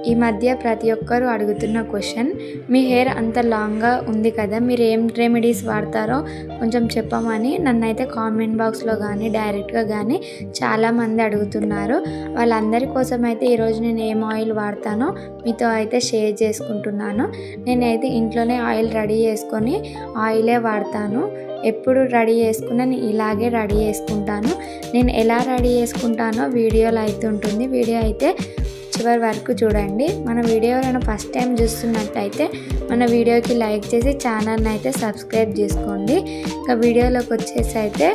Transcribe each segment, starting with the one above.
ఈ మధ్య ప్రతి ఒక్కరు అడుగుతున్న క్వశ్చన్, మీ హెయిర్ అంత లాంగ్గా ఉంది కదా, మీరు ఏం రెమెడీస్ వాడతారో కొంచెం చెప్పమని నన్నైతే కామెంట్ బాక్స్లో కానీ డైరెక్ట్గా కానీ చాలామంది అడుగుతున్నారు. వాళ్ళందరి కోసం అయితే ఈరోజు నేను ఏం ఆయిల్ వాడతానో మీతో అయితే షేర్ చేసుకుంటున్నాను. నేనైతే ఇంట్లోనే ఆయిల్ రెడీ చేసుకొని ఆయిలే వాడతాను. ఎప్పుడు రెడీ చేసుకున్నా నేను ఇలాగే రెడీ చేసుకుంటాను. నేను ఎలా రెడీ చేసుకుంటానో వీడియోలో అయితే ఉంటుంది. వీడియో అయితే చివరి వరకు చూడండి. మన వీడియో ఎవరైనా ఫస్ట్ టైం చూస్తున్నట్టయితే మన వీడియోకి లైక్ చేసి ఛానల్ని అయితే సబ్స్క్రైబ్ చేసుకోండి. ఇంకా వీడియోలోకి వచ్చేసి అయితే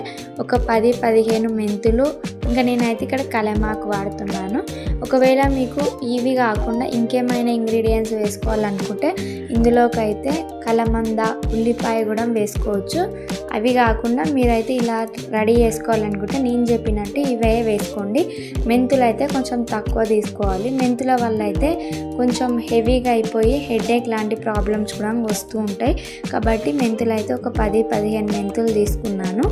ఒక 10-15 మెంతులు, ఇంకా నేనైతే ఇక్కడ కలమాకు వాడుతున్నాను. ఒకవేళ మీకు ఇవి కాకుండా ఇంకేమైనా ఇంగ్రీడియంట్స్ వేసుకోవాలనుకుంటే ఇందులోకి అయితే కలమంద, ఉల్లిపాయ కూడా వేసుకోవచ్చు. అవి కాకుండా మీరైతే ఇలా రెడీ చేసుకోవాలనుకుంటే నేను చెప్పినట్టు ఇవే వేసుకోండి. మెంతులు అయితే కొంచెం తక్కువ తీసుకోవాలి. మెంతుల వల్ల అయితే కొంచెం హెవీగా అయిపోయి హెడేక్ లాంటి ప్రాబ్లమ్స్ కూడా వస్తూ ఉంటాయి. కాబట్టి మెంతులు అయితే ఒక 10-15 మెంతులు తీసుకున్నాను.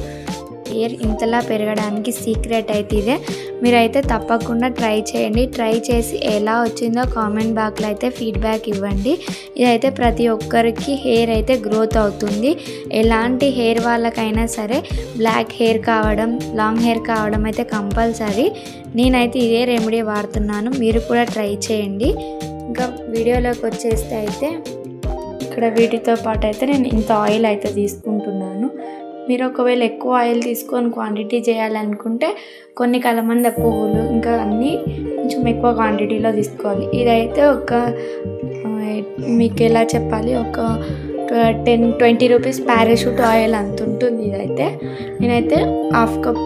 హెయిర్ ఇంతలా పెరగడానికి సీక్రెట్ అయితే ఇదే. మీరైతే తప్పకుండా ట్రై చేయండి. ట్రై చేసి ఎలా వచ్చిందో కామెంట్ బాక్స్లో అయితే ఫీడ్బ్యాక్ ఇవ్వండి. ఇదైతే ప్రతి ఒక్కరికి హెయిర్ అయితే గ్రోత్ అవుతుంది. ఎలాంటి హెయిర్ వాళ్ళకైనా సరే బ్లాక్ హెయిర్ కావడం, లాంగ్ హెయిర్ కావడం అయితే కంపల్సరీ. నేనైతే ఇదే రెమెడీ వాడుతున్నాను, మీరు కూడా ట్రై చేయండి. ఇంకా వీడియోలోకి వచ్చేస్తే అయితే ఇక్కడ వీటితో పాటు అయితే నేను ఇంత ఆయిల్ అయితే తీసుకుంటున్నాను. మీరు ఒకవేళ ఎక్కువ ఆయిల్ తీసుకొని క్వాంటిటీ చేయాలనుకుంటే కొన్ని కలమంద పువ్వులు ఇంకా అన్నీ కొంచెం ఎక్కువ క్వాంటిటీలో తీసుకోవాలి. ఇదైతే ఒక మీకు ఎలా చెప్పాలి, ఒక 10-20 రూపీస్ పారాషూట్ ఆయిల్ అంత ఉంటుంది. ఇదైతే నేనైతే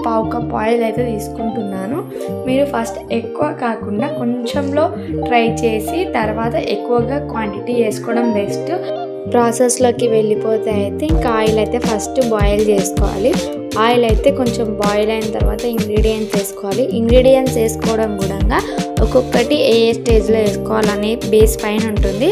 పావు కప్ ఆయిల్ అయితే తీసుకుంటున్నాను. మీరు ఫస్ట్ ఎక్కువ కాకుండా కొంచెంలో ట్రై చేసి తర్వాత ఎక్కువగా క్వాంటిటీ వేసుకోవడం బెస్ట్. ప్రాసెస్లోకి వెళ్ళిపోతే అయితే ఇంకా ఆయిల్ అయితే ఫస్ట్ బాయిల్ చేసుకోవాలి. ఆయిల్ అయితే కొంచెం బాయిల్ అయిన తర్వాత ఇంగ్రీడియంట్స్ వేసుకోవాలి. ఇంగ్రీడియంట్స్ వేసుకోవడం కూడా ఒక్కొక్కటి ఏ స్టేజ్లో వేసుకోవాలనే బేస్ పైన ఉంటుంది.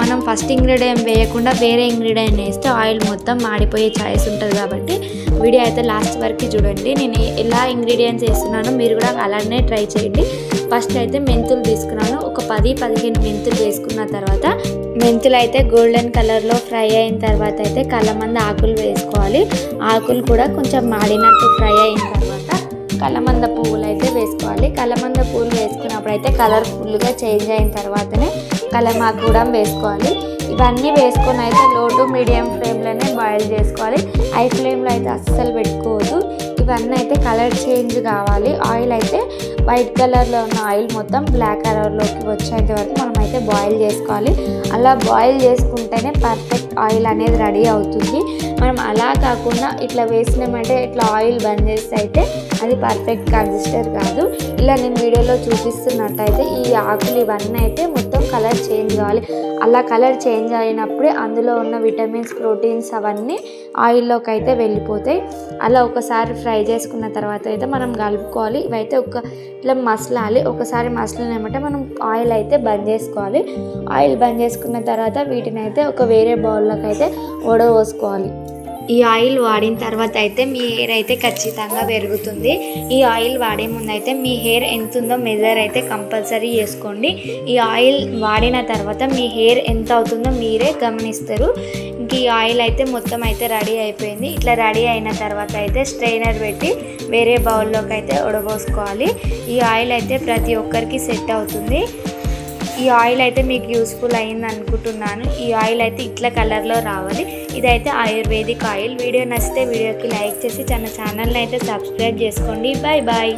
మనం ఫస్ట్ ఇంగ్రీడియంట్ వేయకుండా వేరే ఇంగ్రీడియంట్ వేస్తే ఆయిల్ మొత్తం మాడిపోయే ఛాయిస్ ఉంటుంది. కాబట్టి వీడియో అయితే లాస్ట్ వరకు చూడండి. నేను ఎలా ఇంగ్రీడియంట్స్ వేస్తున్నానో మీరు కూడా అలానే ట్రై చేయండి. ఫస్ట్ అయితే మెంతులు తీసుకున్నాను. ఒక 10-15 మెంతులు వేసుకున్న తర్వాత మెంతులు అయితే గోల్డెన్ కలర్లో ఫ్రై అయిన తర్వాత అయితే కలమంద ఆకులు వేసుకోవాలి. ఆకులు కూడా కొంచెం మాడినట్టు ఫ్రై అయిన తర్వాత కలమంద పువ్వులు అయితే వేసుకోవాలి. కలమంద పువ్వులు వేసుకున్నప్పుడు అయితే కలర్ఫుల్గా చేంజ్ అయిన తర్వాతనే కలమాకు కూడా వేసుకోవాలి. ఇవన్నీ వేసుకొని అయితే లో టు మీడియం ఫ్లేమ్లోనే బాయిల్ చేసుకోవాలి. హై ఫ్లేమ్లో అయితే అస్సలు పెట్టుకోవద్దు. ఇవన్నీ అయితే కలర్ చేంజ్ కావాలి. ఆయిల్ అయితే వైట్ కలర్లో ఉన్న ఆయిల్ మొత్తం బ్లాక్ కలర్లోకి వచ్చేంత వరకు మనం అయితే బాయిల్ చేసుకోవాలి. అలా బాయిల్ చేసుకుంటేనే పర్ఫెక్ట్ ఆయిల్ అనేది రెడీ అవుతుంది. మనం అలా కాకుండా ఇట్లా వేసినామంటే ఇట్లా ఆయిల్ బంద్ చేస్తే అయితే అది పర్ఫెక్ట్ కన్సిస్టర్ కాదు. ఇలా నేను వీడియోలో చూపిస్తున్నట్టయితే ఈ ఆకులు ఇవన్నీ అయితే మొత్తం కలర్ చేంజ్ కావాలి. అలా కలర్ చేంజ్ అయినప్పుడే అందులో ఉన్న విటమిన్స్, ప్రోటీన్స్ అవన్నీ ఆయిల్లోకి అయితే వెళ్ళిపోతాయి. అలా ఒకసారి ఫ్రై చేసుకున్న తర్వాత అయితే మనం కలుపుకోవాలి. ఇవైతే ఇట్లా మసలాలి. ఒకసారి మసలనేమంటే మనం ఆయిల్ అయితే బంద్ చేసుకోవాలి. ఆయిల్ బంద్ చేసుకున్న తర్వాత వీటిని అయితే ఒక వేరే బౌల్లోకి అయితే వడపోసుకోవాలి. ఈ ఆయిల్ వాడిన తర్వాత అయితే మీ హెయిర్ అయితే ఖచ్చితంగా పెరుగుతుంది. ఈ ఆయిల్ వాడే ముందు అయితే మీ హెయిర్ ఎంత ఉందో మెజర్ అయితే కంపల్సరీ చేసుకోండి. ఈ ఆయిల్ వాడిన తర్వాత మీ హెయిర్ ఎంత అవుతుందో మీరే గమనిస్తారు. ఇంక ఈ ఆయిల్ అయితే మొత్తం అయితే రెడీ అయిపోయింది. ఇట్లా రెడీ అయిన తర్వాత అయితే స్ట్రైనర్ పెట్టి వేరే బౌల్లోకి అయితే వడపోసుకోవాలి. ఈ ఆయిల్ అయితే ప్రతి ఒక్కరికి సెట్ అవుతుంది. ఈ ఆయిల్ అయితే మీకు యూస్ఫుల్ అయింది అనుకుంటున్నాను. ఈ ఆయిల్ అయితే ఇట్లా కలర్లో రావాలి. ఇదైతే ఆయుర్వేదిక్ ఆయిల్. వీడియో నచ్చితే వీడియోకి లైక్ చేసి ఛానల్ని అయితే సబ్స్క్రైబ్ చేసుకోండి. Bye bye.